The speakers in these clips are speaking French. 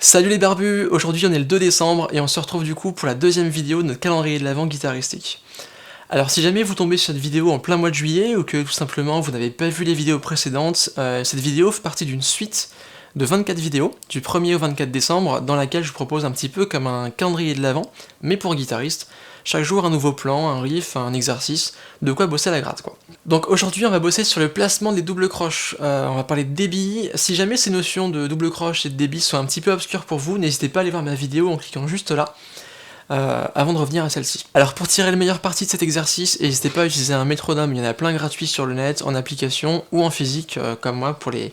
Salut les barbus, aujourd'hui on est le 2 décembre et on se retrouve du coup pour la deuxième vidéo de notre calendrier de l'Avent guitaristique. Alors si jamais vous tombez sur cette vidéo en plein mois de juillet ou que tout simplement vous n'avez pas vu les vidéos précédentes, cette vidéo fait partie d'une suite de 24 vidéos, du 1er au 24 décembre, dans laquelle je vous propose un petit peu comme un calendrier de l'Avent, mais pour guitaristes. Chaque jour un nouveau plan, un riff, un exercice, de quoi bosser à la gratte quoi. Donc aujourd'hui on va bosser sur le placement des doubles croches, on va parler de débit. Si jamais ces notions de double croche et de débit sont un petit peu obscures pour vous, n'hésitez pas à aller voir ma vidéo en cliquant juste là, avant de revenir à celle-ci. Alors pour tirer le meilleur parti de cet exercice, n'hésitez pas à utiliser un métronome, il y en a plein gratuits sur le net, en application ou en physique, comme moi pour les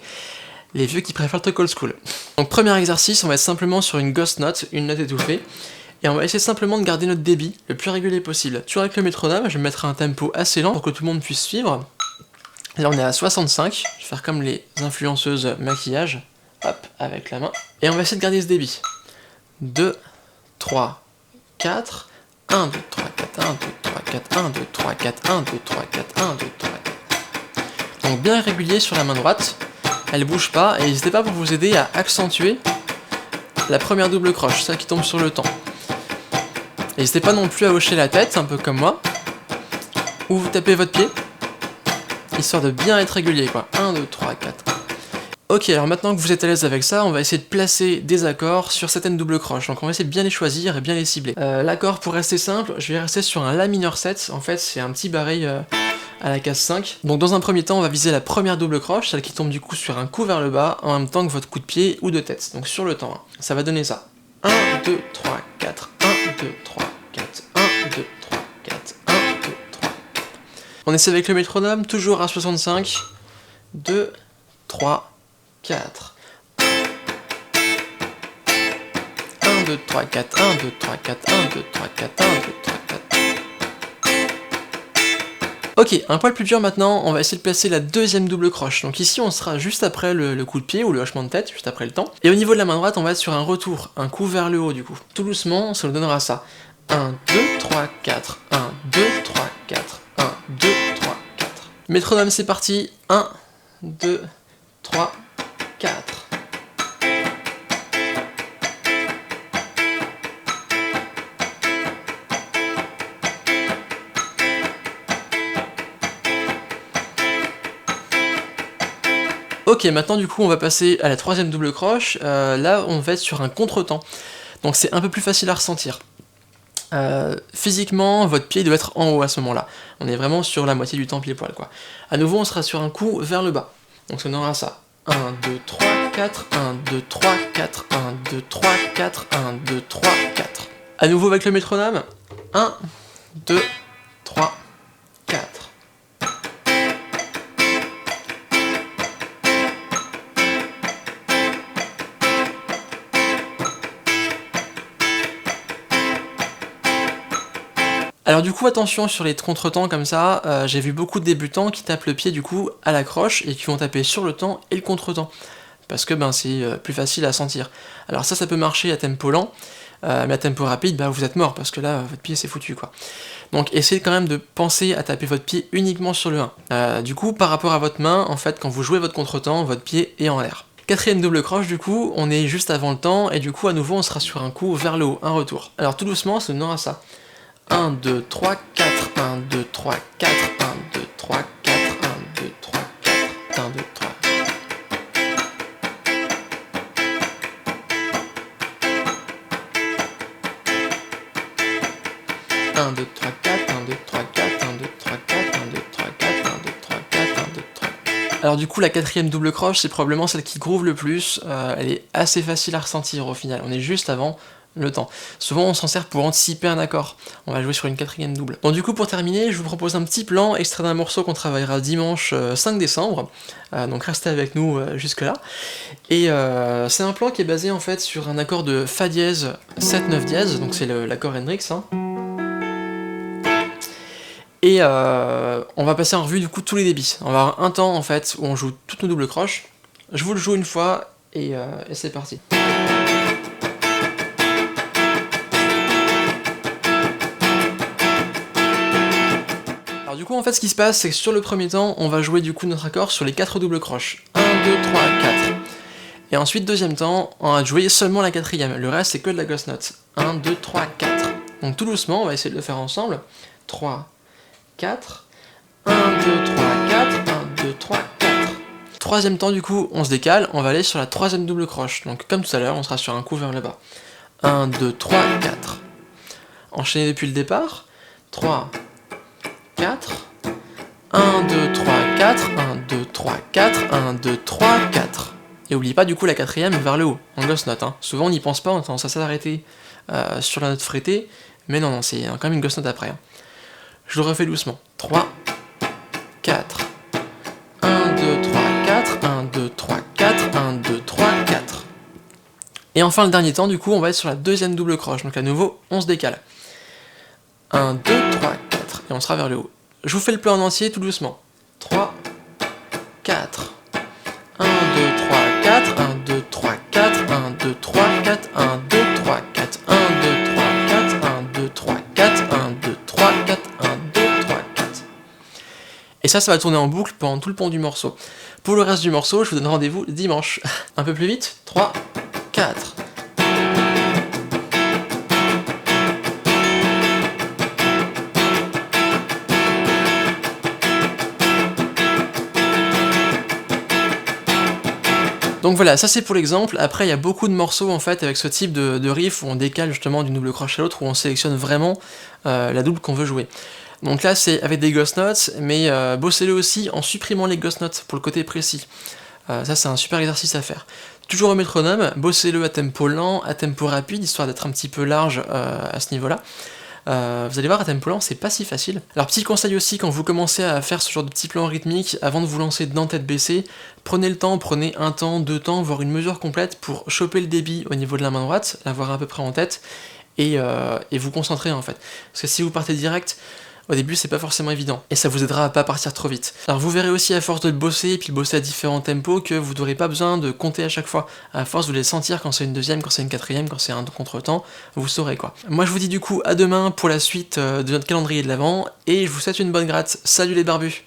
vieux qui préfèrent le truc old school. Donc premier exercice, on va être simplement sur une ghost note, une note étouffée, et on va essayer simplement de garder notre débit le plus régulier possible. Toujours avec le métronome, je vais mettre un tempo assez lent pour que tout le monde puisse suivre. Là on est à 65, je vais faire comme les influenceuses maquillage, hop, avec la main. Et on va essayer de garder ce débit. 2, 3, 4, 1, 2, 3, 4, 1, 2, 3, 4, 1, 2, 3, 4, 1, 2, 3, 4, 1, 2, 3, 4. Donc bien régulier sur la main droite, elle bouge pas, et n'hésitez pas pour vous aider à accentuer la première double croche, celle qui tombe sur le temps. N'hésitez pas non plus à hocher la tête, un peu comme moi, ou vous tapez votre pied, histoire de bien être régulier quoi. 1, 2, 3, 4. Ok, alors maintenant que vous êtes à l'aise avec ça, on va essayer de placer des accords sur certaines doubles croches. Donc on va essayer de bien les choisir et bien les cibler. L'accord, pour rester simple, je vais rester sur un La mineur 7, en fait c'est un petit barré à la case 5. Donc dans un premier temps, on va viser la première double croche, celle qui tombe du coup sur un coup vers le bas, en même temps que votre coup de pied ou de tête, donc sur le temps. Ça va donner ça. 1, 2, 3, 4, 1, 2, 3, 4, 1, 2, 3, 4, 1, 2, 3. On essaie avec le métronome, toujours à 65, 2, 3, 4. 1, 2, 3, 4, 1, 2, 3, 4, 1, 2, 3, 4, 1, 2, 3, 4. Ok, un poil plus dur maintenant, on va essayer de placer la deuxième double croche. Donc ici on sera juste après le coup de pied ou le hochement de tête, juste après le temps. Et au niveau de la main droite, on va être sur un retour, un coup vers le haut du coup. Tout doucement, ça nous donnera ça. 1, 2, 3, 4, 1, 2, 3, 4, 1, 2, 3, 4. Métronome c'est parti, 1, 2, 3, 4. Ok, maintenant du coup on va passer à la troisième double croche, là on va être sur un contretemps, donc c'est un peu plus facile à ressentir. Physiquement, votre pied doit être en haut à ce moment-là, on est vraiment sur la moitié du temps pile poil quoi. À nouveau on sera sur un coup vers le bas, donc ça donnera ça. 1, 2, 3, 4, 1, 2, 3, 4, 1, 2, 3, 4, 1, 2, 3, 4. À nouveau avec le métronome, 1, 2, 3, 4. Alors du coup attention sur les contretemps comme ça, j'ai vu beaucoup de débutants qui tapent le pied du coup à la croche et qui vont taper sur le temps et le contretemps. Parce que ben c'est plus facile à sentir. Alors ça peut marcher à tempo lent, mais à tempo rapide, bah vous êtes mort parce que là votre pied c'est foutu quoi. Donc essayez quand même de penser à taper votre pied uniquement sur le 1. Du coup par rapport à votre main, en fait quand vous jouez votre contretemps, votre pied est en l'air. Quatrième double croche du coup, on est juste avant le temps et du coup à nouveau on sera sur un coup vers le haut, un retour. Alors tout doucement ça donnera ça. 1, 2, 3, 4, 1, 2, 3, 4, 1, 2, 3, 4, 1, 2, 3, 4, 1, 2, 3. Un, 2, 3, 4, 1, 2, 3, 4, 1, 2, 3, 4, 1, 2, 3, 4, 1, 2, 3, 4, 1, 2, 3. Alors du coup la quatrième double croche c'est probablement celle qui groove le plus, elle est assez facile à ressentir au final, on est juste avant le temps. Souvent on s'en sert pour anticiper un accord, on va jouer sur une quatrième double. Bon du coup pour terminer, je vous propose un petit plan extrait d'un morceau qu'on travaillera dimanche 5 décembre, donc restez avec nous jusque là. Et c'est un plan qui est basé en fait sur un accord de Fa dièse 7-9 dièse, donc c'est l'accord Hendrix. Et on va passer en revue du coup tous les débits. On va avoir un temps en fait où on joue toutes nos doubles croches. Je vous le joue une fois et c'est parti. Alors du coup en fait ce qui se passe c'est que sur le premier temps on va jouer du coup notre accord sur les 4 doubles croches. 1, 2, 3, 4. Et ensuite, deuxième temps, on va jouer seulement la quatrième. Le reste, c'est que de la ghost note. 1, 2, 3, 4. Donc tout doucement, on va essayer de le faire ensemble. 3, 4. 1, 2, 3, 4. 1, 2, 3, 4. Troisième temps, du coup, on se décale. On va aller sur la troisième double croche. Donc comme tout à l'heure, on sera sur un coup vers le bas. 1, 2, 3, 4. Enchaîner depuis le départ. 3, 4. 1, 2, 3, 4. 1, 2, 3, 4. 1, 2, 3, 4. Et oublie pas du coup la quatrième vers le haut, en ghost note. Hein. Souvent on n'y pense pas, on a tendance à s'arrêter sur la note frettée, mais non, c'est quand même une ghost note après. Hein. Je le refais doucement. 3, 4, 1, 2, 3, 4, 1, 2, 3, 4, 1, 2, 3, 4. Et enfin le dernier temps, du coup, on va être sur la deuxième double croche, donc à nouveau, on se décale. 1, 2, 3, 4, et on sera vers le haut. Je vous fais le plan en entier tout doucement. 3, 4, 1, 2, 3, 4, 1, 2, 3, 4, 1, 2, 3, 4, 1, 2, 3, 4, 1, 2, 3, 4, 1, 2, 3, 4, 1, 2, 3, 4, 1, 2, 3, 4. Et ça va tourner en boucle pendant tout le pont du morceau. Pour le reste du morceau, je vous donne rendez-vous dimanche. Un peu plus vite. 3, 4. Donc voilà, ça c'est pour l'exemple. Après, il y a beaucoup de morceaux en fait avec ce type de riff où on décale justement d'une double croche à l'autre, où on sélectionne vraiment la double qu'on veut jouer. Donc là, c'est avec des ghost notes, mais bossez-le aussi en supprimant les ghost notes pour le côté précis. Ça, c'est un super exercice à faire. Toujours au métronome, bossez-le à tempo lent, à tempo rapide, histoire d'être un petit peu large à ce niveau-là. Vous allez voir, à tempo lent, c'est pas si facile. Alors petit conseil aussi, quand vous commencez à faire ce genre de petits plans rythmiques, avant de vous lancer dedans tête baissée, prenez le temps, prenez un temps, 2 temps, voire une mesure complète pour choper le débit au niveau de la main droite, l'avoir à peu près en tête, et vous concentrer en fait. Parce que si vous partez direct, au début c'est pas forcément évident, et ça vous aidera à pas partir trop vite. Alors vous verrez aussi à force de le bosser, et puis le bosser à différents tempos, que vous n'aurez pas besoin de compter à chaque fois. À force vous allez sentir quand c'est une deuxième, quand c'est une quatrième, quand c'est un contre-temps, vous saurez quoi. Moi je vous dis du coup à demain pour la suite de notre calendrier de l'Avent, et je vous souhaite une bonne gratte. Salut les barbus!